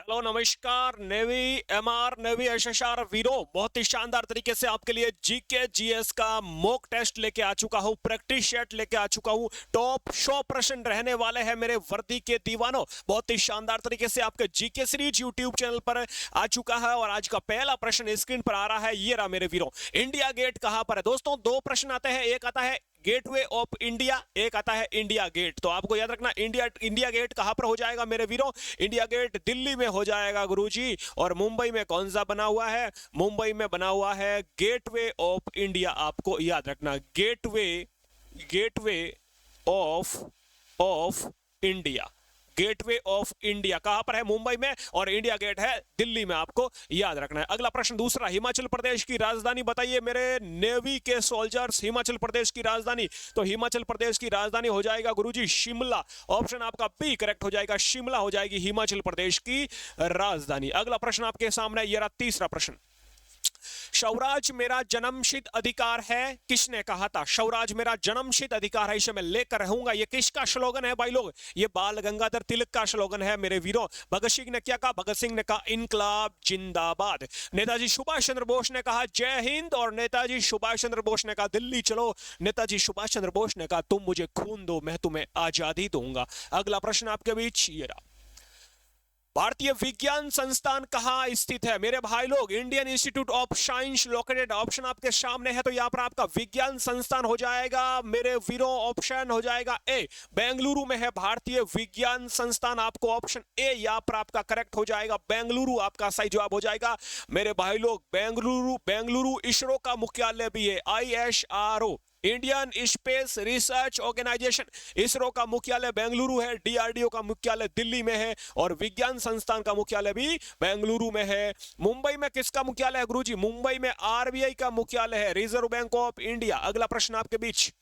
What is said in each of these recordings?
Hello नमस्कार navy MR navy SSR वीरो, बहुत ही शानदार तरीके से आपके लिए जीके जीएस का मॉक टेस्ट लेके आ चुका हूं, प्रैक्टिस सेट लेके आ चुका हूं। टॉप 100 प्रश्न रहने वाले हैं मेरे वर्दी के दीवानों। बहुत ही शानदार तरीके से आपके जीके सीरीज यूट्यूब चैनल पर आ चुका है और आज का पहला प्रश्न स्क्रीन पर आ रहा है। ये रहा मेरे वीरों, इंडिया गेट कहां पर है। दोस्तों दो प्रश्न आते हैं, एक आता है गेटवे ऑफ इंडिया, एक आता है इंडिया गेट। तो आपको याद रखना इंडिया गेट कहां पर हो जाएगा मेरे वीरों। इंडिया गेट दिल्ली में हो जाएगा गुरुजी। और मुंबई में कौन सा बना हुआ है, मुंबई में बना हुआ है गेटवे ऑफ इंडिया। आपको याद रखना gateway gateway of India, gateway of India कहां पर है, मुंबई में, और इंडिया गेट है दिल्ली में। आपको याद रखना है। अगला प्रश्न दूसरा, हिमाचल प्रदेश की राजधानी बताइए मेरे नेवी के सोल्जर्स। हिमाचल प्रदेश की राजधानी, तो हिमाचल प्रदेश की राजधानी हो जाएगा गुरुजी शिमला। ऑप्शन आपका बी करेक्ट हो जाएगा, शिमला हो जाएगी हिमाचल प्रदेश की राजधानी। अगला प्रश्न आपके सामने, ये रहा तीसरा प्रश्न, स्वराज मेरा जन्मसिद्ध अधिकार है, किसने कहा था। स्वराज मेरा जन्मसिद्ध अधिकार है, इसे मैं लेकर रहूंगा। ये किसका स्लोगन है भाई लोग, ये बाल गंगाधर तिलक का स्लोगन है मेरे वीरों। भगत सिंह ने क्या कहा, भगत सिंह ने कहा इनकलाब जिंदाबाद। नेताजी सुभाष चंद्र बोस ने कहा जय हिंद, और नेताजी सुभाष चंद्र बोस ने कहा दिल्ली चलो। नेताजी सुभाष चंद्र बोस ने कहा तुम मुझे खून दो, मैं तुम्हें आजादी दूंगा। अगला प्रश्न आपके बीच, ये रहा, भारतीय विज्ञान संस्थान कहां स्थित है मेरे भाई लोग। Indian institute of science located, option आपके सामने है। तो यहां पर आपका विज्ञान संस्थान हो जाएगा मेरे वीरों, ऑप्शन हो जाएगा ए, बेंगलुरु में है भारतीय विज्ञान संस्थान। आपको ऑप्शन ए यहां पर आपका करेक्ट हो जाएगा, बेंगलुरु आपका सही जवाब हो जाएगा मेरे भाई लोग। बेंगलुरु इसरो का मुख्यालय भी है, ISRO, Indian space research organisation, ISRO का मुख्यालय बेंगलुरु है। DRDO का मुख्यालय दिल्ली में है और विज्ञान संस्थान का मुख्यालय भी बेंगलुरु में है। मुंबई में किसका मुख्यालय है गुरुजी, मुंबई में RBI का मुख्यालय है, रिजर्व बैंक ऑफ इंडिया। अगला प्रश्न आपके बीच,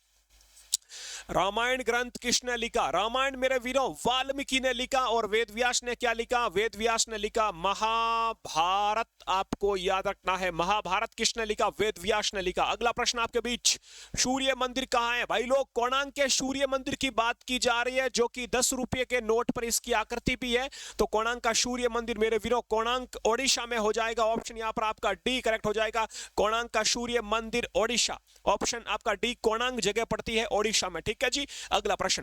रामायण ग्रंथ किसने लिखा। रामायण मेरे वीरों वाल्मीकि ने लिखा, और वेद व्यास ने क्या लिखा, वेद व्यास ने लिखा महाभारत। आपको याद रखना है महाभारत किसने लिखा, वेद व्यास ने लिखा। अगला प्रश्न आपके बीच, सूर्य मंदिर कहां है भाई लोग। कोणार्क के सूर्य मंदिर की बात की जा रही है, जो कि 10 रुपये के नोट पर इसकी आकृति भी है। तो कोणार्क का सूर्य मंदिर मेरे वीरों कोणार्क ओडिशा में हो जाएगा। ऑप्शन यहां पर आपका डी करेक्ट हो जाएगा, कोणार्क का सूर्य मंदिर ओडिशा। ऑप्शन आपका डी, कोणार्क जगह पड़ती है ओडिशा में, ठीक है जी। अगला प्रश्न,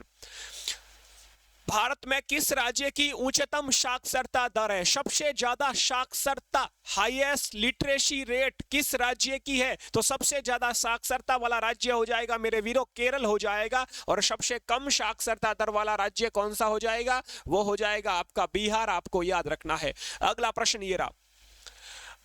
भारत में किस राज्य की उच्चतम साक्षरता दर है। सबसे ज्यादा साक्षरता, हाईएस्ट लिटरेसी रेट किस राज्य की है। तो सबसे ज्यादा साक्षरता वाला राज्य हो जाएगा मेरे वीरों केरल हो जाएगा, और सबसे कम साक्षरता दर वाला राज्य कौन सा हो जाएगा, वो हो जाएगा आपका बिहार। आपको याद रखना है। अगला प्रश्न ये रहा,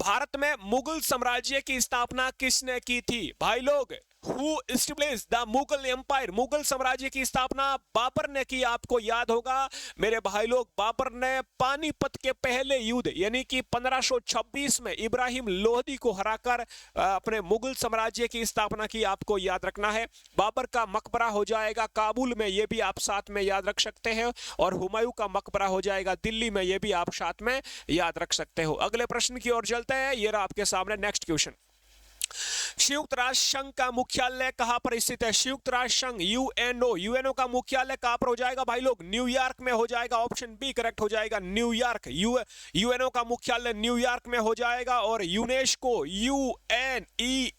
भारत में मुगल साम्राज्य की स्थापना किसने की थी भाई लोग। Who established the Mughal empire, Mughal साम्राज्य की स्थापना बाबर ने की। आपको याद होगा मेरे भाई लोग, बाबर ने पानीपत के पहले युद्ध यानी कि 1526 में इब्राहिम लोधी को हराकर अपने मुगल साम्राज्य की स्थापना की। आपको याद रखना है। बाबर का मकबरा हो जाएगा काबुल में, ये भी आप साथ में याद रख सकते हैं, और हुमायूं का मकबरा हो जाएगा दिल्ली में, ये भी आप साथ में याद रख सकते हो। अगले प्रश्न की ओर चलते हैं। ये रहा आपके सामने नेक्स्ट क्वेश्चन, संयुक्त राष्ट्र संघ का मुख्यालय कहां पर स्थित है। संयुक्त राष्ट्र संघ यूएनओ का मुख्यालय कहां पर हो जाएगा भाई लोग, न्यूयॉर्क में हो जाएगा। ऑप्शन बी करेक्ट हो जाएगा, न्यूयॉर्क। यूएनओ का मुख्यालय न्यूयॉर्क में हो जाएगा। और यूनेस्को,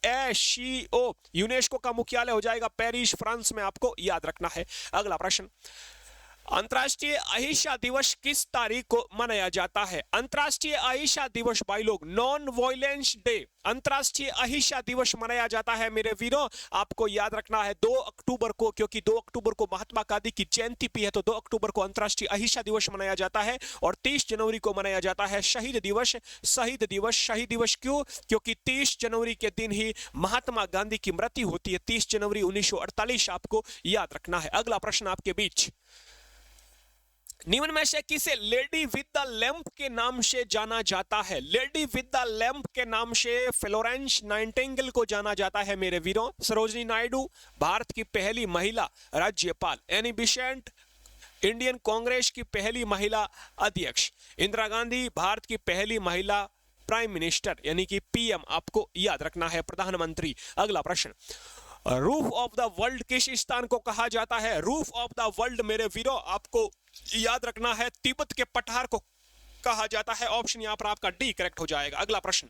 UNESCO, यूनेस्को का मुख्यालय हो जाएगा पेरिस फ्रांस में। आपको याद रखना है। अगला प्रश्न, अंतर्राष्ट्रीय अहिंसा दिवस किस तारीख को मनाया जाता है। अंतर्राष्ट्रीय अहिंसा दिवस भाई लोग, नॉन वायलेंस डे, अंतर्राष्ट्रीय अहिंसा दिवस मनाया जाता है मेरे वीरों। आपको याद रखना है 2 अक्टूबर को, क्योंकि 2 अक्टूबर को महात्मा गांधी की जयंती भी है, तो 2 अक्टूबर को अंतर्राष्ट्रीय अहिंसा दिवस मनाया जाता है। और 30 जनवरी को मनाया जाता है शहीद दिवस। शहीद दिवस क्यों, क्योंकि 30 जनवरी के दिन ही महात्मा गांधी की मृत्यु होती है, 30 जनवरी 1948। आपको याद रखना है। अगला प्रश्न आपके बीच, निम्न में से किसे लेडी विद द लैंप के नाम से जाना जाता है। लेडी विद द लैंप के नाम से फ्लोरेंस नाइटिंगेल को जाना जाता है मेरे वीरों। सरोजिनी नायडू भारत की पहली महिला राज्यपाल, एनी बेसेंट इंडियन कांग्रेस की पहली महिला अध्यक्ष, इंदिरा गांधी भारत की पहली महिला प्राइम मिनिस्टर यानी कि PM। आपको याद रखना है, प्रधानमंत्री। अगला प्रश्न, रूफ ऑफ द वर्ल्ड किस स्थान को कहा जाता है। रूफ ऑफ द वर्ल्ड मेरे वीरों आपको याद रखना है तिब्बत के पठार को कहा जाता है? ऑप्शन यहां पर आपका डी करेक्ट हो जाएगा। अगला प्रश्न,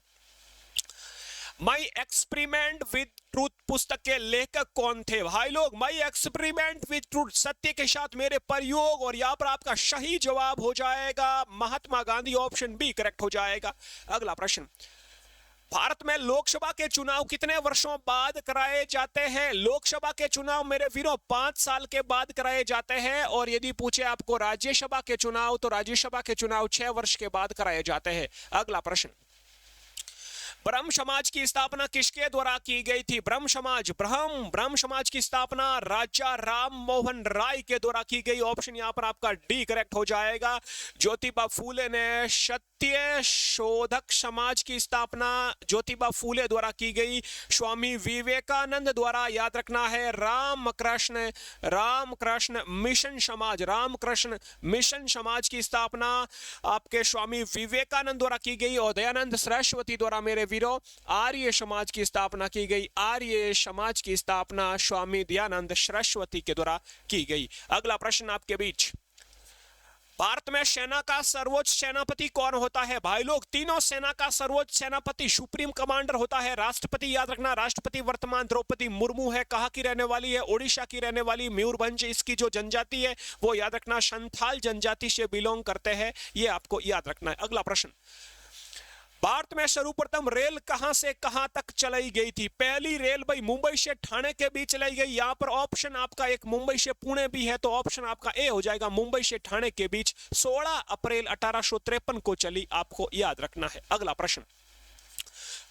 माई एक्सपेरिमेंट विद ट्रूथ पुस्तक के लेखक कौन थे? भाई लोग, माई एक्सपेरिमेंट विद ट्रूथ, सत्य के साथ मेरे प्रयोग, और यहां पर आपका सही जवाब हो जाएगा Mahatma Gandhi. Option B correct हो जाएगा। अगला प्रश्न, भारत में लोकसभा के चुनाव कितने वर्षों बाद कराए जाते हैं? लोकसभा के चुनाव मेरे वीरों 5 साल के बाद कराए जाते हैं, और यदि पूछे आपको राज्यसभा के चुनाव, तो राज्यसभा के चुनाव 6 वर्ष के बाद कराए जाते हैं। अगला प्रश्न, ब्रह्म समाज की स्थापना किसके द्वारा की गई थी? ब्रह्म समाज की स्थापना राजा राम मोहन राय के द्वारा की गई। ऑप्शन यहां पर आपका डी करेक्ट हो जाएगा। ज्योतिबा फूले ने सत्य शोधक समाज की स्थापना ज्योतिबा फूले द्वारा की गई। स्वामी विवेकानंद द्वारा, याद रखना है, रामकृष्ण मिशन समाज की स्थापना आपके स्वामी विवेकानंद द्वारा की गई। और दयानंद सरस्वती द्वारा मेरे वीरों आर्य समाज की स्थापना की गई। आर्य समाज की स्थापना स्वामी दयानंद सरस्वती के द्वारा की गई। अगला प्रश्न आपके बीच, भारत में सेना का सर्वोच्च सेनापति कौन होता है? भाई लोग, तीनों सेना का सर्वोच्च सेनापति सुप्रीम कमांडर होता है राष्ट्रपति। याद रखना, राष्ट्रपति वर्तमान द्रौपदी मुर्मू है। कहाँ की रहने वाली है? ओडिशा की रहने वाली। मयूरभंज इसकी जो जनजाति है वो, याद रखना, संथाल जनजाति से बिलोंग करते हैं, ये आपको याद रखना है। अगला प्रश्न, भारत में सर्वप्रथम रेल कहां से कहां तक चलाई गई थी? पहली रेल भाई मुंबई से ठाणे के बीच चलाई गई। यहां पर ऑप्शन आपका एक मुंबई से पुणे भी है, तो ऑप्शन आपका ए हो जाएगा, मुंबई से ठाणे के बीच 16 अप्रैल 1853 को चली, आपको याद रखना है। अगला प्रश्न,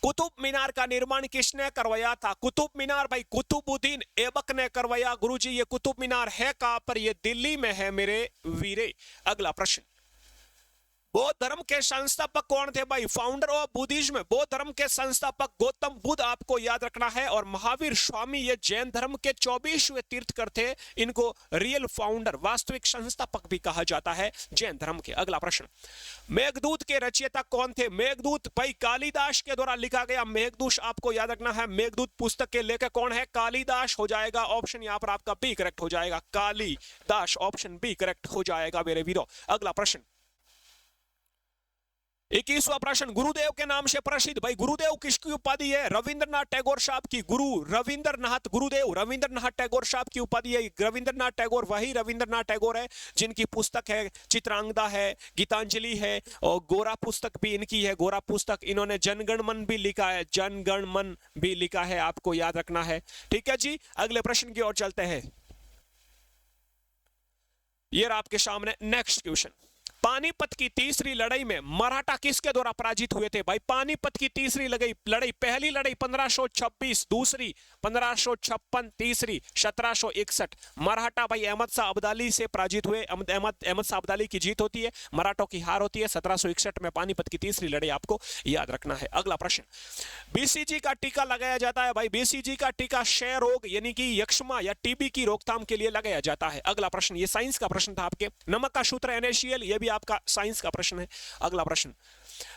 कुतुब मीनार का निर्माण किसने करवाया था? कुतुब मीनार भाई कुतुबुद्दीन ऐबक ने करवाया। गुरुजी, ये कुतुब मीनार है कहां पर? ये दिल्ली में है मेरे वीरे। अगला प्रश्न, बौद्ध धर्म के संस्थापक कौन थे? भाई फाउंडर ऑफ बुद्धिज्म, बौद्ध धर्म के संस्थापक गौतम बुद्ध, आपको याद रखना है। और महावीर स्वामी, ये जैन धर्म के 24वें तीर्थकर थे। इनको रियल फाउंडर, वास्तविक संस्थापक भी कहा जाता है जैन धर्म के। अगला प्रश्न, मेघदूत के रचयिता कौन थे? मेघदूत भाई कालिदास के द्वारा लिखा गया। मेघदूत आपको याद रखना है। मेघदूत पुस्तक के लेखक कौन है? कालिदास हो जाएगा। ऑप्शन यहां पर आपका बी करेक्ट हो जाएगा, कालिदास। ऑप्शन बी करेक्ट हो जाएगा मेरे वीरों। अगला प्रश्न, 21वां प्रश्न, गुरुदेव के नाम से प्रसिद्ध, भाई गुरुदेव किसकी उपाधि है? रविंद्रनाथ टैगोर साहब की। गुरु रविंद्रनाथ, गुरुदेव रविंद्रनाथ टैगोर साहब की उपाधि है। रविंद्रनाथ टैगोर वही रविंद्रनाथ टैगोर है जिनकी पुस्तक है चित्रांगदा है, गीतांजलि है, और गोरा पुस्तक भी इनकी है। गोरा पुस्तक, इन्होंने जनगण मन भी लिखा है, जनगण मन भी लिखा है, आपको याद रखना है। ठीक है जी, अगले प्रश्न की ओर चलते हैं। ये आपके सामने नेक्स्ट क्वेश्चन, पानीपत की तीसरी लड़ाई में मराठा किसके द्वारा पराजित हुए थे? भाई पानीपत की तीसरी लड़ाई, पहली लड़ाई 1526, दूसरी 1556, तीसरी 1761। मराठा भाई अहमद शाह अब्दाली से पराजित हुए। अहमद शाह अब्दाली की जीत होती है, मराठों की हार होती है 1761 में। पानीपत की तीसरी लड़ाई आपको याद रखना है। अगला प्रश्न, बीसीजी का टीका लगाया जाता है। भाई बीसीजी का टीका क्षय रोग यानी कि यक्ष्मा या टीबी की रोकथाम के लिए लगाया जाता है। अगला प्रश्न, ये साइंस का प्रश्न था आपके। नमक का सूत्र NaCl, ये भी आपका साइंस का प्रश्न है। अगला प्रश्न,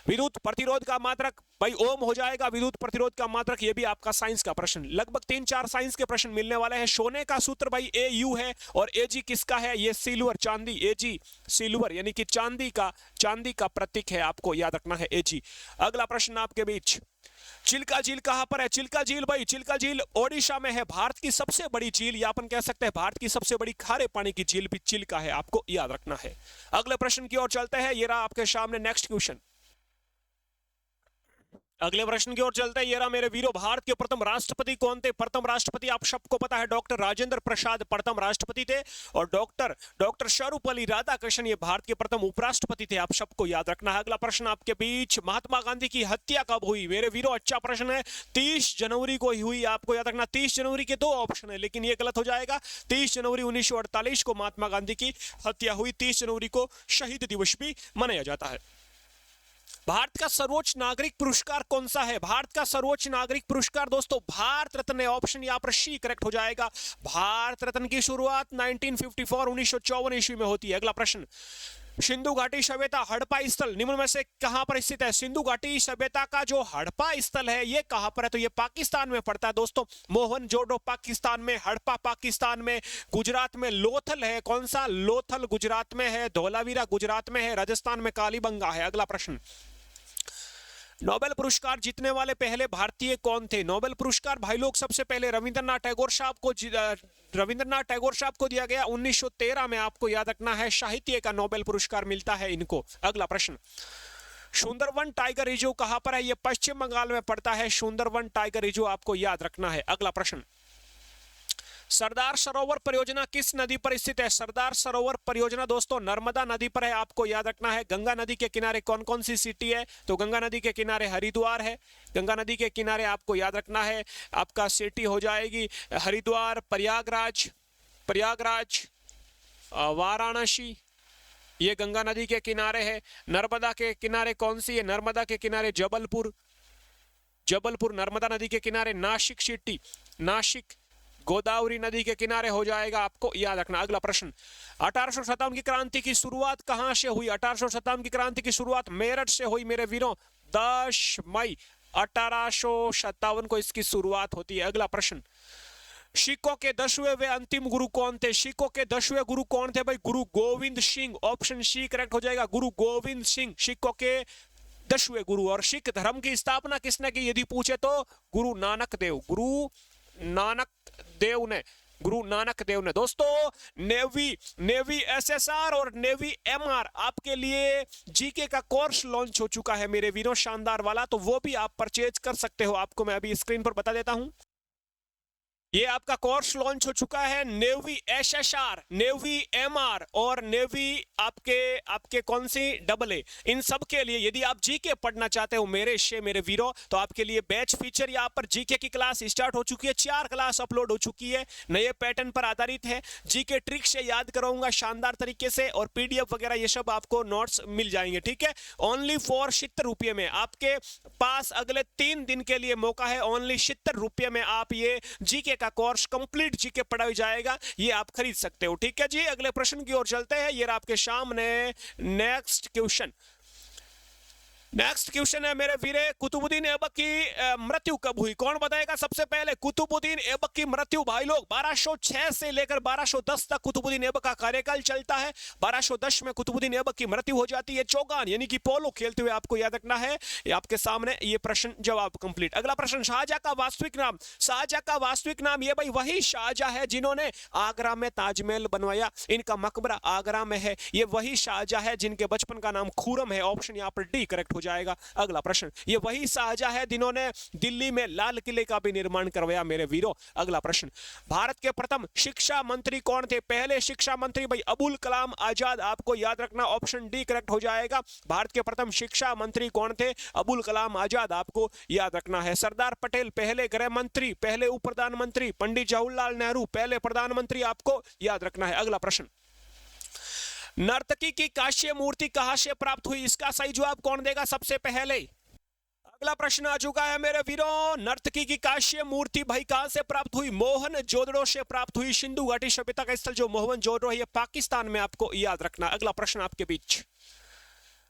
विद्युत प्रतिरोध का मात्रक, भाई ओम हो जाएगा। विद्युत प्रतिरोध का मात्रक, ये भी आपका साइंस का प्रश्न। लगभग 3-4 साइंस के प्रश्न मिलने वाले हैं। सोने का सूत्र भाई AU है, और AG किसका है? ये सिल्वर, चांदी। AG सिल्वर यानी कि चांदी का प्रतीक है, आपको याद रखना है AG। अगला प्रश्न आपके बीच, चिल्का झील कहां पर है? चिल्का झील भाई, चिल्का झील ओडिशा में है। भारत की सबसे बड़ी झील, या अपन कह सकते हैं भारत की सबसे बड़ी खारे पानी की झील भी चिल्का है, आपको याद रखना है। अगले प्रश्न की ओर चलते हैं। ये रहा आपके सामने नेक्स्ट क्वेश्चन। अगले प्रश्न की ओर चलते हैं। ये रहा मेरे वीरों, भारत के प्रथम राष्ट्रपति कौन थे? प्रथम राष्ट्रपति आप सबको पता है, डॉक्टर राजेंद्र प्रसाद प्रथम राष्ट्रपति थे। और डॉक्टर सर्वपल्ली राधाकृष्णन ये भारत के प्रथम उपराष्ट्रपति थे, आप सबको याद रखना है। अगला प्रश्न आपके बीच, महात्मा गांधी की हत्या कब हुई? मेरे वीरों अच्छा प्रश्न है। 30 जनवरी को हुई, आपको याद रखना। 30 जनवरी के 2 ऑप्शन है, लेकिन ये गलत हो जाएगा। 30 जनवरी 1948 को महात्मा गांधी की हत्या हुई। 30 जनवरी को शहीद दिवस भी मनाया जाता है। भारत का सर्वोच्च नागरिक पुरस्कार कौन सा है? भारत का सर्वोच्च नागरिक पुरस्कार दोस्तों भारत रत्न है। ऑप्शन यहां पर सी करेक्ट हो जाएगा। भारत रत्न की शुरुआत 1954 1954 ईस्वी में होती है। अगला प्रश्न, सिंधु घाटी सभ्यता हड़प्पा स्थल निम्न में से कहां पर स्थित है? सिंधु घाटी सभ्यता का जो हड़प्पा स्थल है ये कहां पर है? तो ये पाकिस्तान में पड़ता है दोस्तों। मोहनजोदड़ो पाकिस्तान में, हड़प्पा पाकिस्तान में, गुजरात में लोथल है। कौन सा? लोथल गुजरात में है, धोलावीरा गुजरात में है, राजस्थान में कालीबंगा है। अगला प्रश्न, नोबेल पुरस्कार जीतने वाले पहले भारतीय कौन थे? नोबेल पुरस्कार भाई लोग सबसे पहले रविंद्रनाथ टैगोर साहब को दिया गया 1913 में। आपको याद रखना है, साहित्य का नोबेल पुरस्कार मिलता है इनको। अगला प्रश्न, सुंदरवन टाइगर रिजर्व कहां पर है? यह पश्चिम बंगाल में पड़ता है, सुंदरवन टाइगर रिजर्व आपको याद रखना है। अगला प्रश्न, सरदार सरोवर परियोजना किस नदी पर स्थित है? सरदार सरोवर परियोजना दोस्तों नर्मदा नदी पर है, आपको याद रखना है। गंगा नदी के किनारे कौन कौन सी सिटी है? तो गंगा नदी के किनारे हरिद्वार है, गंगा नदी के किनारे आपको याद रखना है आपका सिटी हो जाएगी हरिद्वार, प्रयागराज, वाराणसी, ये गंगा नदी के किनारे है। नर्मदा के किनारे कौन सी है? नर्मदा के किनारे जबलपुर नर्मदा नदी के किनारे नासिक सिटी, नासिक गोदावरी नदी के किनारे हो जाएगा, आपको याद रखना। अगला प्रश्न, 1800 शताब्दी की क्रांति की शुरुआत कहां से हुई? 1800 शताब्दी की क्रांति की शुरुआत मेरठ से हुई मेरे वीरों, 10 मई 1857 को इसकी शुरुआत होती है। अगला प्रश्न, सिखों के 10वें वे अंतिम गुरु कौन थे? सिखों के 10वें गुरु कौन थे भाई? Guru Gobind Singh, option C correct हो जाएगा, गुरु गोविंद सिंह सिखों के 10वें गुरु। और सिख धर्म की स्थापना किसने की यदि पूछे तो गुरु नानक देव ने। दोस्तों नेवी एसएसआर और नेवी एमआर आपके लिए जीके का कोर्स लॉन्च हो चुका है मेरे वीरों, शानदार वाला, तो वो भी आप परचेज कर सकते हो। आपको मैं अभी स्क्रीन पर बता देता हूं, ये आपका कोर्स लॉन्च हो चुका है। नेवी एसएसआर, नेवी एमआर और नेवी आपके कौन सी AA, इन सब के लिए यदि आप जीके पढ़ना चाहते हो मेरे वीरों, तो आपके लिए बैच फीचर यहाँ पर जीके की क्लास स्टार्ट हो चुकी है। 4 क्लास अपलोड हो चुकी है, नए पैटर्न पर आधारित है। जीके ट्रिक से याद कराऊंगा शानदार तरीके से, और पीडीएफ वगैरह ये सब आपको नोट्स मिल जाएंगे, ठीक है। ओनली फॉर 70 रुपये में आपके पास अगले 3 दिन के लिए मौका है। ओनली 70 रुपये में आप ये जीके का कोर्स कंप्लीट जीके पढ़ाई जाएगा, ये आप खरीद सकते हो, ठीक है जी। अगले प्रश्न की ओर चलते हैं। ये आपके सामने नेक्स्ट क्वेश्चन है मेरे वीरे, कुतुबुद्दीन ऐबक की मृत्यु कब हुई? कौन बताएगा सबसे पहले? कुतुबुद्दीन ऐबक की मृत्यु भाई लोग 1206 से लेकर 1210 तक कुतुबुद्दीन ऐबक का कार्यकाल चलता है। 1210 में कुतुबुद्दीन ऐबक की मृत्यु हो जाती है। चौगान यानी कि पोलो खेलते हुए, आपको याद रखना है। ये आपके सामने ये प्रश्न जवाब कंप्लीट। अगला प्रश्न, शाहजहां का वास्तविक नाम? शाहजहां का वास्तविक नाम ये भाई वही शाहजहां है जिन्होंने आगरा में ताजमहल बनवाया, इनका मकबरा आगरा में है। ये वही शाहजहां है जिनके बचपन का नाम खुरम है, ऑप्शन यहाँ पर डी करेक्ट जाएगा। अगला प्रश्न, ये वही शाहजहां है जिन्होंने दिल्ली में लाल किले का भी निर्माण करवाया मेरे वीरों। अगला प्रश्न, भारत के प्रथम शिक्षा मंत्री कौन थे? पहले शिक्षा मंत्री भाई अबुल कलाम आजाद, आपको याद रखना, ऑप्शन डी करेक्ट हो जाएगा। भारत के प्रथम शिक्षा मंत्री कौन थे? अबुल कलाम आजाद, आपको याद रखना है। सरदार पटेल पहले गृह मंत्री, पहले उप प्रधानमंत्री। पंडित जवाहरलाल नेहरू पहले प्रधानमंत्री, आपको याद रखना है। अगला प्रश्न, नर्तकी की कांस्य मूर्ति कहां से प्राप्त हुई? इसका सही जवाब कौन देगा सबसे पहले? अगला प्रश्न आ चुका है मेरे वीरों, नर्तकी की कांस्य मूर्ति भाई कहां से प्राप्त हुई? मोहनजोदड़ो से प्राप्त हुई। सिंधु घाटी सभ्यता का स्थल जो मोहनजोदड़ो है, ये पाकिस्तान में, आपको याद रखना। अगला प्रश्न आपके बीच,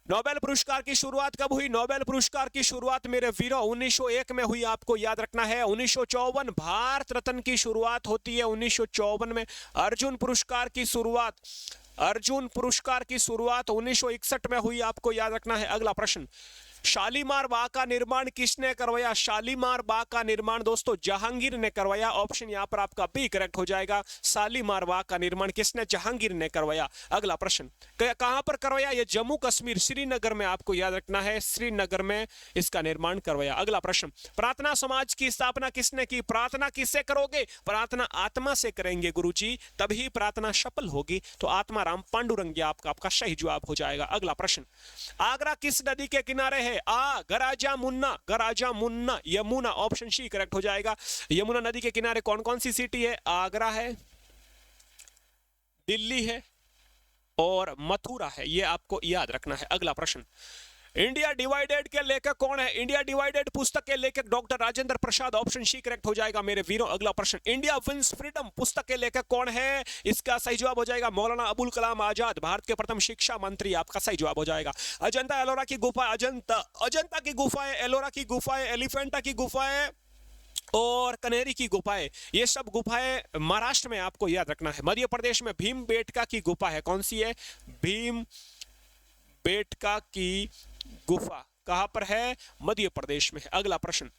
नोबेल पुरस्कार की शुरुआत कब हुई? नोबेल पुरस्कार की शुरुआत मेरे वीरों 1901 में हुई, आपको याद रखना है। 1954 भारत रत्न की शुरुआत होती है 1954 में। अर्जुन पुरस्कार की शुरुआत 1961 में हुई, आपको याद रखना है। अगला प्रश्न, शालीमार बाग का निर्माण किसने करवाया? शालीमार बाग का निर्माण दोस्तों जहांगीर ने करवाया, ऑप्शन यहां पर आपका बी करेक्ट हो जाएगा। शालीमार बाग का निर्माण किसने? जहांगीर ने करवाया। अगला प्रश्न, कहां पर करवाया? ये जम्मू कश्मीर श्रीनगर में, आपको याद रखना है, श्रीनगर में इसका निर्माण करवाया। अगला प्रश्न, प्रार्थना समाज की स्थापना किसने की? प्रार्थना किससे करोगे? प्रार्थना आत्मा से करेंगे गुरुजी, तभी प्रार्थना सफल होगी। तो आत्मा राम पांडुरंगिया आपका सही जवाब हो जाएगा। अगला प्रश्न, आगरा किस नदी के किनारे है? गराजा मुन्ना, यमुना, ऑप्शन सी करेक्ट हो जाएगा। यमुना नदी के किनारे कौन कौन सी सिटी है? आगरा है, दिल्ली है और मथुरा है, ये आपको याद रखना है। अगला प्रश्न, इंडिया डिवाइडेड के लेखक कौन है? इंडिया डिवाइडेड पुस्तक के लेखक doctor Rajendra Prasad, option C correct हो जाएगा मेरे वीरों। अगला प्रश्न, इंडिया विंस फ्रीडम पुस्तक के लेखक कौन है? इसका सही जवाब हो जाएगा मौलाना अबुल कलाम आजाद, भारत के प्रथम शिक्षा मंत्री, आपका सही जवाब हो जाएगा। अजंता एलोरा की गुफा, अजंता की गुफाएं, एलोरा की गुफाएं, एलिफेंटा की गुफाएं और कनेरी की गुफाएं, ये सब गुफाएं महाराष्ट्र में आपको याद रखना है। मध्य प्रदेश में भीमबेटका की गुफा है, कौन सी है? भीमबेटका की गुफा कहां पर है? मध्य प्रदेश में। अगला प्रश्न,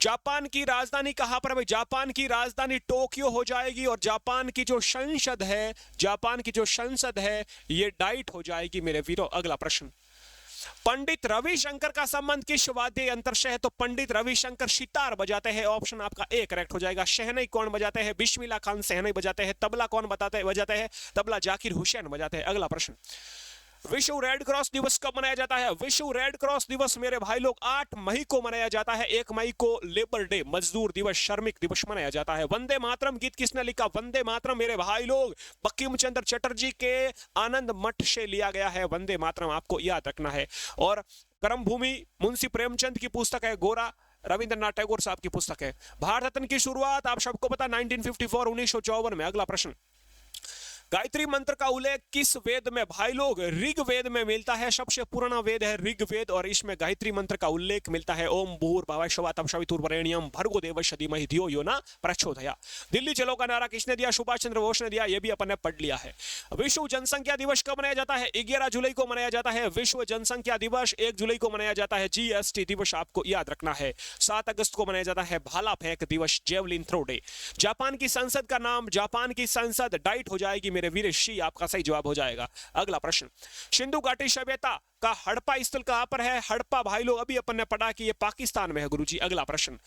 जापान की राजधानी कहां पर है? जापान की राजधानी टोक्यो हो जाएगी और जापान की जो संसद है ये डाइट हो जाएगी मेरे वीरों। अगला प्रश्न, पंडित रविशंकर का संबंध किस वाद्य यंत्र से है? तो पंडित रविशंकर सितार बजाते हैं, ऑप्शन आपका ए करेक्ट हो जाएगा। शहनाई कौन बजाते हैं? बिस्मिल्लाह खान शहनाई बजाते हैं। तबला कौन बजाते हैं? तबला जाकिर हुसैन बजाते हैं। अगला प्रश्न, विश्व रेड क्रॉस दिवस कब मनाया जाता है? विश्व रेड क्रॉस दिवस मेरे भाई लोग 8 मई को मनाया जाता है। 1 मई को लेबर डे, मजदूर दिवस, श्रमिक दिवस मनाया जाता है। वंदे मातरम गीत किसने लिखा? वंदे मातरम मेरे भाई लोग बंकिम चंद्र चटर्जी के आनंद मठ से लिया गया है। वंदे मातरम आपको याद रखना है। और कर्म भूमि मुंशी प्रेमचंद की पुस्तक है। गोरा रविंद्रनाथ टैगोर साहब की पुस्तक है। भारत रत्न की शुरुआत आप सबको पता 1954 1954 में। अगला प्रश्न, गायत्री मंत्र का उल्लेख किस वेद में भाई लोग? ऋग्वेद में मिलता है। सबसे पुराना वेद है ऋग्वेद और इसमें गायत्री मंत्र का उल्लेख मिलता है। ओम भूर्भुवः स्वः तत्सवितुर्वरेण्यं भर्गो देवस्य धीमहि धियो यो न प्रचोदयात्। दिल्ली चलो का नारा किसने दिया? सुभाष चंद्र बोस ने दिया। यह भी अपन ने पढ़ लिया है। विश्व जनसंख्या दिवस कब मनाया जाता है? 11 जुलाई को मनाया जाता है। विश्व जनसंख्या दिवस 1 जुलाई को मनाया जाता है। जीएसटी दिवस आपको याद रखना है। 7 अगस्त को मनाया जाता है भाला फेंक दिवस, जेवलिन थ्रो डे। जापान की संसद का नाम? जापान की संसद डाइट हो जाएगी मेरे वीर, शी आपका सही जवाब हो जाएगा। अगला प्रश्न, सिंधु घाटी सभ्यता का हड़प्पा स्थल कहां पर है? हड़प्पा भाई लोग अभी अपन ने पढ़ा कि ये पाकिस्तान में है गुरुजी। अगला प्रश्न,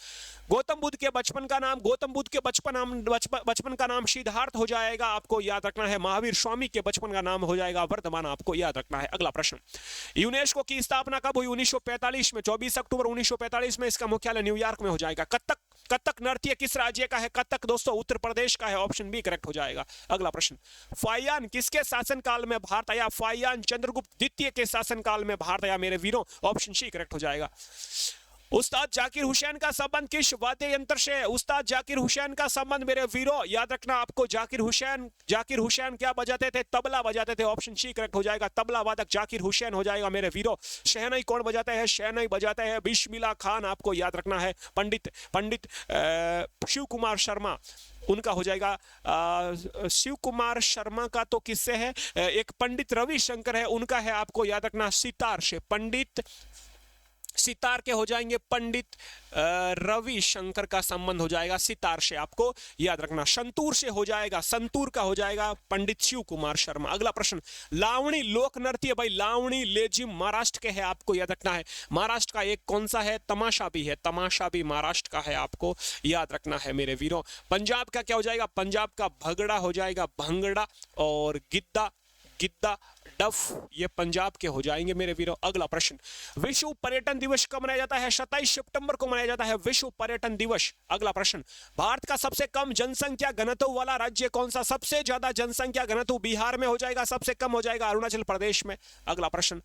गौतम बुद्ध के बचपन का नाम? गौतम बुद्ध के बचपन का नाम सिद्धार्थ हो जाएगा, आपको याद रखना है। महावीर स्वामी के बचपन का नाम हो जाएगा वर्धमान, आपको याद रखना है। अगला प्रश्न, यूनेस्को की स्थापना कब हुई? 1945 में, 24 अक्टूबर 1945 में। इसका मुख्यालय न्यूयॉर्क में हो जाएगा। कथक नृत्य किस राज्य का है? कथक दोस्तों उत्तर प्रदेश का है, ऑप्शन बी करेक्ट हो जाएगा। अगला प्रश्न, फाइयान किसके शासनकाल में भारत आया? फाइयान चंद्रगुप्त द्वितीय के शासनकाल में भारत आया मेरे वीरों, ऑप्शन सी करेक्ट हो जाएगा। उस्ताद जाकिर हुसैन का संबंध किस वाद्य यंत्र से? उस्ताद जाकिर हुसैन का संबंध मेरे वीरों याद रखना आपको, जाकिर हुसैन क्या बजाते थे? तबला बजाते थे, ऑप्शन सी करेक्ट हो जाएगा। तबला वादक जाकिर हुसैन हो जाएगा मेरे वीरों। शहनाई कौन बजाते हैं? शहनाई बजाते हैं बिस्मिल्लाह खान, आपको याद रखना है। पंडित शिव कुमार शर्मा उनका हो जाएगा। शिव कुमार शर्मा का तो किससे है? एक पंडित रविशंकर है, उनका है, आपको याद रखना सितार से। पंडित सितार के हो जाएंगे पंडित रविशंकर का संबंध हो जाएगा सितार से, आपको याद रखना। संतूर से हो जाएगा, संतूर का हो जाएगा पंडित शिव कुमार शर्मा। अगला प्रश्न, लावणी लोक नृत्य भाई, लावणी लेजिम महाराष्ट्र के है, आपको याद रखना है। महाराष्ट्र का एक कौन सा है? तमाशा भी है, तमाशा भी महाराष्ट्र का है, आपको याद रखना है मेरे वीरों। पंजाब का क्या हो जाएगा? पंजाब का भगड़ा हो जाएगा, भंगड़ा। और गिद्दा डफ ये पंजाब के हो जाएंगे मेरे वीरों। अगला प्रश्न, विश्व पर्यटन दिवस कब मनाया जाता है? 27 सितंबर को मनाया जाता है विश्व पर्यटन दिवस। अगला प्रश्न, भारत का सबसे कम जनसंख्या घनत्व वाला राज्य कौन सा? सबसे ज्यादा जनसंख्या घनत्व बिहार में हो जाएगा, सबसे कम हो जाएगा अरुणाचल प्रदेश में। अगला प्रश्न,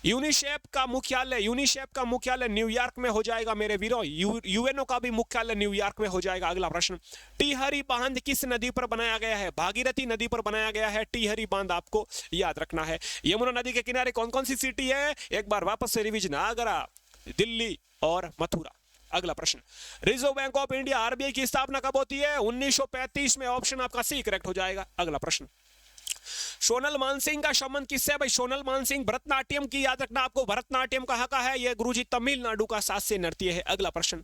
यूनिसेफ का मुख्यालय न्यूयॉर्क में हो जाएगा मेरे वीरों। यूएनओ का भी मुख्यालय न्यूयॉर्क में हो जाएगा। अगला प्रश्न, टिहरी बांध किस नदी पर बनाया गया है? भागीरथी नदी पर बनाया गया है टिहरी बांध, आपको याद रखना है। यमुना नदी के किनारे कौन कौन सी सिटी है? एक बार वापस से रिवीजन, आगरा, दिल्ली और मथुरा। अगला प्रश्न, reserve bank of India RBI की स्थापना कब होती है? 1935 में, ऑप्शन आपका सी करेक्ट हो जाएगा। अगला प्रश्न, सोनल मानसिंह का संबंध किससे? भाई सोनल मानसिंह भरतनाट्यम की याद रखना आपको, भरतनाट्यम कहां का है? यह गुरुजी तमिलनाडु का शास्त्रीय नृत्य है। अगला प्रश्न,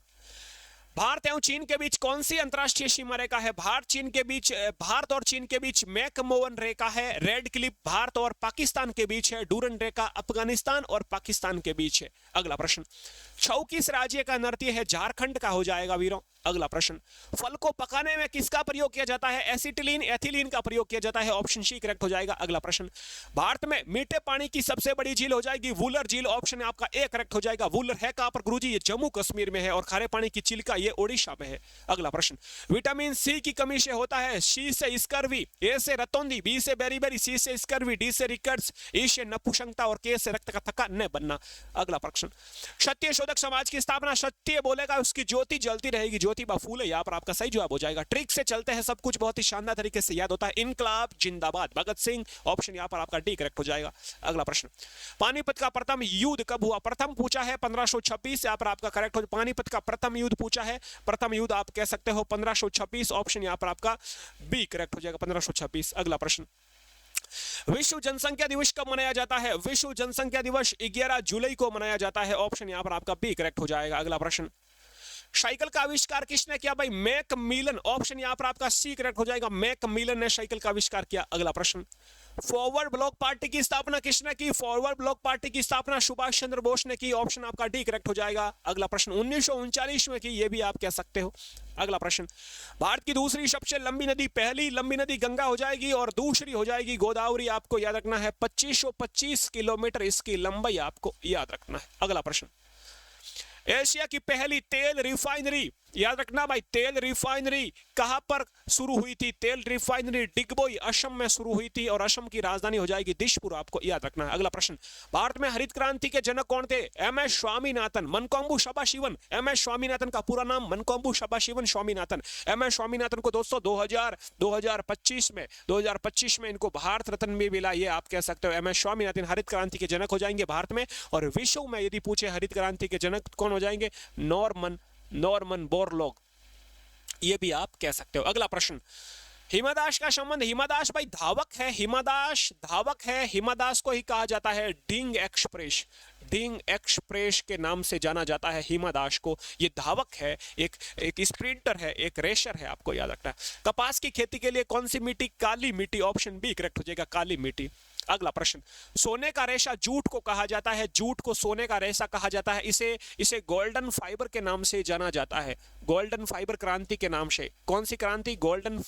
भारत एवं चीन के बीच कौन सी अंतरराष्ट्रीय सीमा रेखा है? भारत और चीन के बीच मैकमोहन रेखा है। रेड क्लिफ भारत और पाकिस्तान के बीच है। डूरन रेखा अफगानिस्तान और पाकिस्तान के बीच है। अगला प्रश्न, छऊ किस राज्य का नृत्य है? झारखंड का हो जाएगा वीरों। अगला प्रश्न, फल को पकाने में किसका प्रयोग किया जाता है? एसिटिलीन, एथिलीन का प्रयोग किया जाता है। ऑप्शन सी करेक्ट हो जाएगा। अगला प्रश्न, भारत में मीठे पानी की सबसे बड़ी झील हो जाएगी वूलर झील। ऑप्शन आपका ए करेक्ट हो जाएगा। वूलर है कहां पर गुरुजी? ये जम्मू कश्मीर में है। और खारे पानी की चिल्का ये ओडिशा में है। अगला प्रश्न, विटामिन सी की कमी से होता है? सी से स्कर्वी, ए से रतौंधी, बी से बेरीबेरी, सी से स्कर्वी, डी से रिकट्स, ई से नपुंसकता और के से रक्त का थक्का न बनना। अगला प्रश्न, सत्य शोधक समाज की स्थापना, सत्य बोलेगा उसकी ज्योति जलती रहेगी। ज्योतिबा फूले यहाँ पर आपका सही जवाब हो जाएगा। ट्रिक से चलते हैं सब कुछ बहुत ही शानदार तरीके से याद होता है। इनकलाब जिंदाबाद, भगत सिंह। ऑप्शन यहाँ पर आपका डी करेक्ट हो जाएगा। अगला प्रश्न, पानीपत का प्रथम युद्ध कब हुआ? प्रथम पूछा है 1526, यहाँ पर आपका करेक्ट हो। पानीपत का प्रथम युद्ध पूछा है, प्रथम युद्ध आप कह सकते हो 1526। ऑप्शन यहाँ पर आपका बी करेक्ट हो जाएगा, 1526। अगला प्रश्न, विश्व जनसंख्या दिवस कब मनाया जाता है? विश्व जनसंख्या दिवस 11 जुलाई को मनाया जाता है। ऑप्शन यहां पर आपका बी करेक्ट हो जाएगा। अगला प्रश्न, साइकिल का आविष्कार किसने किया भाई? मैकमिलन। ऑप्शन यहां पर आपका सी करेक्ट हो जाएगा। मैकमिलन ने साइकिल का आविष्कार किया। अगला प्रश्न, फॉरवर्ड ब्लॉक पार्टी की स्थापना किसने की? फॉरवर्ड ब्लॉक पार्टी की स्थापना सुभाष चंद्र बोस ने की। ऑप्शन आपका डी करेक्ट हो जाएगा। अगला प्रश्न, 1939 में की, ये भी आप कह सकते हो। अगला प्रश्न, भारत की दूसरी सबसे लंबी नदी, पहली लंबी नदी गंगा हो जाएगी और दूसरी हो जाएगी गोदावरी। आपको याद रखना है 2525 किलोमीटर इसकी लंबाई आपको याद रखना है। अगला प्रश्न, एशिया की पहली तेल रिफाइनरी, याद रखना भाई, तेल रिफाइनरी कहां पर शुरू हुई थी? तेल रिफाइनरी डिगबोई असम में शुरू हुई थी और असम की राजधानी हो जाएगी दिसपुर। आपको याद रखना है। अगला प्रश्न, भारत में हरित क्रांति के जनक कौन थे? M S Swaminathan, Mankombu Sadasivan. M S Swaminathan का पूरा नाम मनकोम्बु सदाशिवन स्वामीनाथन। एम एस स्वामीनाथन को दोस्तों 2025 में इनको भारत रत्न भी मिला, ये आप कह सकते हो। एम एस स्वामीनाथन हरित क्रांति के जनक हो जाएंगे भारत में। और विश्व में यदि पूछे हरित क्रांति के जनक कौन हो जाएंगे? नॉर्मन बोरलॉग, ये भी आप कह सकते हो। अगला प्रश्न, हिमा दास का संबंध, हिमा दास भाई धावक है, हिमा दास धावक है। हिमा दास को ही कहा जाता है डिंग एक्सप्रेस, डिंग एक्सप्रेस के नाम से जाना जाता है हिमा दास को। ये धावक है, एक स्प्रिंटर है, एक रेसर है, आपको याद रखना है। कपास की खेती के लिए कौन सी मिट्टी? काली मिट्टी। ऑप्शन बी करेक्ट हो जाएगा, काली मिट्टी। अगला प्रश्न, सोने का रेशा जूट को कहा जाता है, जूट को सोने का रेशा कहा जाता है। इसे गोल्डन फाइबर के नाम से जाना जाता है, गोल्डन फाइबर क्रांति के नाम से। कौन सी क्रांति? गोल्डन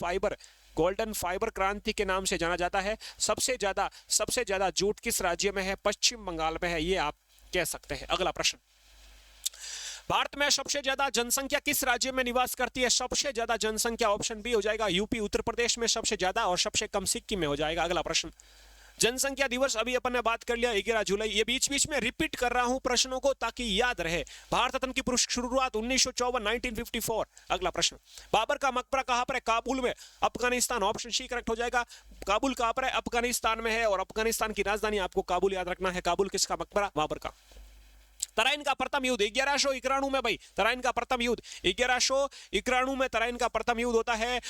फाइबर क्रांति के नाम से जाना जाता है। सबसे ज्यादा जूट किस राज्य में है? पश्चिम बंगाल में है, ये आप कह सकते हैं। अगला प्रश्न, भारत में सबसे ज्यादा जनसंख्या किस राज्य में निवास करती है? सबसे ज्यादा जनसंख्या ऑप्शन बी हो जाएगा, यूपी उत्तर प्रदेश में सबसे ज्यादा और सबसे कम सिक्किम में हो जाएगा। अगला प्रश्न, जनसंख्या दिवस अभी अपन ने बात कर लिया 11 जुलाई। ये बीच बीच में रिपीट कर रहा हूं प्रश्नों को ताकि याद रहे। भारत रत्न की शुरुआत 1954 1954। अगला प्रश्न, बाबर का मकबरा कहां पर है? काबुल में, अफगानिस्तान। ऑप्शन सी करेक्ट हो जाएगा। काबुल कहां पर है? अफगानिस्तान में है और अफगानिस्तान की राजधानी आपको काबुल याद रखना है। काबुल किसका मकबरा? बाबर का। तराइन का प्रथम युद्ध 1191 में भाई, तराइन का प्रथम युद्ध 1191 में तराइन का प्रथम युद्ध होता है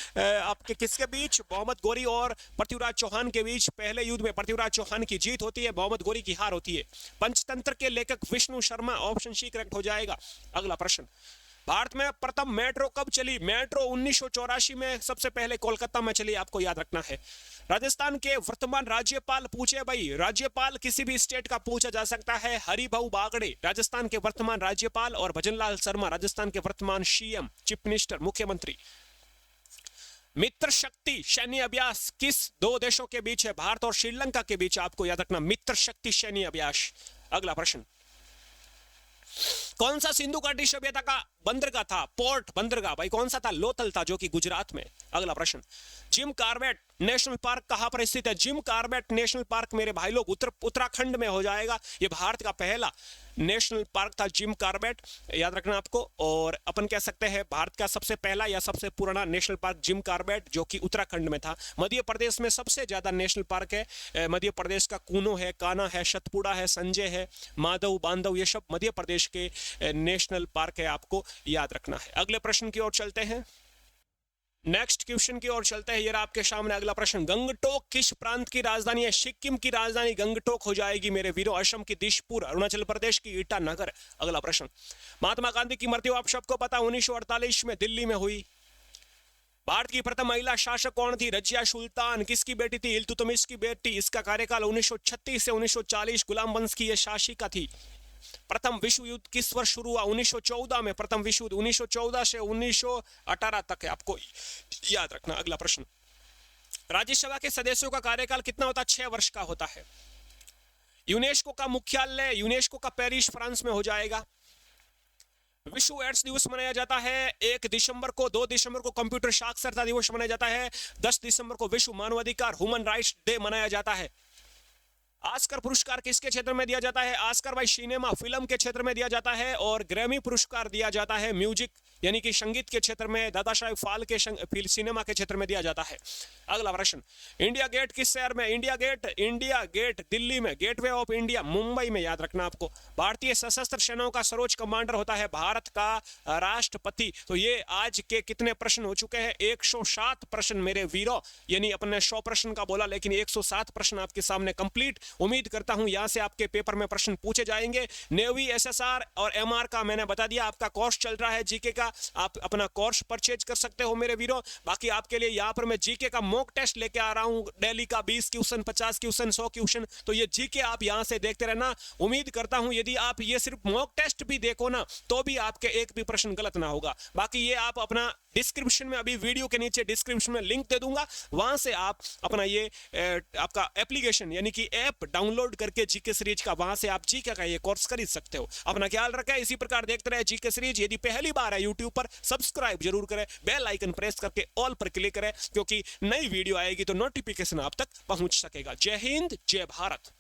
आपके किसके बीच? मोहम्मद गोरी और पृथ्वीराज चौहान के बीच। पहले युद्ध में पृथ्वीराज चौहान की जीत होती है, मोहम्मद गोरी की हार होती है। पंचतंत्र के लेखक Vishnu Sharma. Option C correct हो जाएगा। अगला प्रश्न, भारत में प्रथम मेट्रो कब चली? मेट्रो 1984 में सबसे पहले कोलकाता में चली, आपको याद रखना है। राजस्थान के वर्तमान राज्यपाल पूछे भाई, राज्यपाल किसी भी स्टेट का पूछा जा सकता है। हरिभाऊ बागड़े राजस्थान के वर्तमान राज्यपाल और भजनलाल शर्मा राजस्थान के वर्तमान सीएम, चीफ मिनिस्टर, मुख्यमंत्री। मित्र शक्ति सैन्य अभ्यास किस दो देशों के बीच है? भारत और श्रीलंका के बीच, आपको याद रखना मित्र शक्ति सैन्य अभ्यास। अगला प्रश्न, कौन सा सिंधु घाटी सभ्यता का बंदरगाह था? पोर्ट बंदरगाह भाई कौन सा था? लोथल था, जो कि गुजरात में। अगला प्रश्न, जिम कॉर्बेट नेशनल पार्क कहां पर स्थित है? जिम कॉर्बेट नेशनल पार्क मेरे भाई लोग उत्तराखंड में हो जाएगा। ये भारत का पहला नेशनल पार्क था जिम कॉर्बेट, याद रखना आपको। और अपन कह सकते हैं भारत का सबसे पहला या सबसे पुराना नेशनल पार्क जिम कॉर्बेट, जो कि उत्तराखंड में था। मध्य प्रदेश में सबसे ज्यादा नेशनल पार्क है। मध्य प्रदेश का कूनो है, कान्हा है, सतपुड़ा है, संजय है, माधव, बांधव, ये सब मध्य प्रदेश के नेशनल पार्क है, आपको याद रखना है। अगले प्रश्न की ओर चलते हैं, नेक्स्ट क्वेश्चन की ओर चलते हैं। ये आपके सामने अगला प्रश्न, गंगटोक किस प्रांत की राजधानी है? सिक्किम की राजधानी गंगटोक हो जाएगी मेरे वीरों। असम की दिसपुर, अरुणाचल प्रदेश की ईटानगर। अगला प्रश्न, महात्मा गांधी की मृत्यु आप सबको पता 1948 में दिल्ली में हुई। भारत की प्रथम महिला शासक कौन थी? रजिया सुल्तान। किसकी बेटी थी? इल्तुतमिश की बेटी। इसका कार्यकाल 1936 से 1940। गुलाम वंश की यह शासिका थी। प्रथम विश्व युद्ध किस वर्ष शुरू हुआ? 1914 में प्रथम विश्व युद्ध 1914 से 1918 तक है, आपको याद रखना। अगला प्रश्न, राज्यसभा के सदस्यों का कार्यकाल कितना होता है? 6 वर्ष का होता है। यूनेस्को का मुख्यालय यूनेस्को का पेरिस फ्रांस में हो जाएगा। विश्व एड्स दिवस मनाया जाता है 1 दिसंबर को। 2 दिसंबर को कंप्यूटर साक्षरता दिवस मनाया जाता है। 10 दिसंबर को विश्व मानवाधिकार ह्यूमन राइट्स डे मनाया जाता है। ऑस्कर पुरस्कार किसके क्षेत्र में दिया जाता है? ऑस्कर भाई सिनेमा फिल्म के क्षेत्र में दिया जाता है। और ग्रैमी पुरस्कार दिया जाता है म्यूजिक यानी कि संगीत के क्षेत्र में, दादा साहेब फाल्के सिनेमा के क्षेत्र में दिया जाता है। अगला प्रश्न, इंडिया गेट किस शहर में? इंडिया गेट दिल्ली में। गेटवे ऑफ इंडिया मुंबई में, याद रखना आपको। भारतीय सशस्त्र सेनाओं का सर्वोच्च कमांडर होता है भारत का राष्ट्रपति। तो ये आज के कितने प्रश्न हो चुके हैं? 107 प्रश्न मेरे वीरों, यानी अपने 100 प्रश्न का बोला लेकिन 107 प्रश्न आपके सामने कंप्लीट। उम्मीद करता हूं यहां से आपके पेपर में प्रश्न पूछे जाएंगे। नेवी, एसएसआर और एमआर का मैंने बता दिया। आपका कोर्स चल रहा है जीके का, आप अपना कोर्स परचेज कर सकते हो मेरे वीरों। बाकी आपके लिए यहां पर मैं जीके का मॉक टेस्ट लेके आ रहा हूं, डेली का 20 क्वेश्चन, 50 क्वेश्चन, 100 क्वेश्चन। तो ये जीके आप यहां से देखते रहना। उम्मीद करता हूं यदि आप ये सिर्फ मॉक टेस्ट भी देखो ना तो भी आपके एक भी प्रश्न गलत ना होगा। बाकी ये आप अपना डिस्क्रिप्शन में, अभी वीडियो के नीचे डिस्क्रिप्शन में लिंक दे दूंगा, वहां से आप अपना ये आपका एप्लीकेशन यानी कि ऐप डाउनलोड करके जीके सीरीज का, वहां से आप जीके का ये कोर्स खरीद सकते हो। अपना ख्याल रखें, इसी प्रकार देखते रहे जीके सीरीज। यदि पहली बार है यूट्यूब पर, सब्सक्राइब जरूर करें, बेल आइकन प्रेस करके ऑल पर क्लिक करें, क्योंकि नई वीडियो आएगी तो नोटिफिकेशन आप तक पहुंच सकेगा। जय हिंद, जय भारत।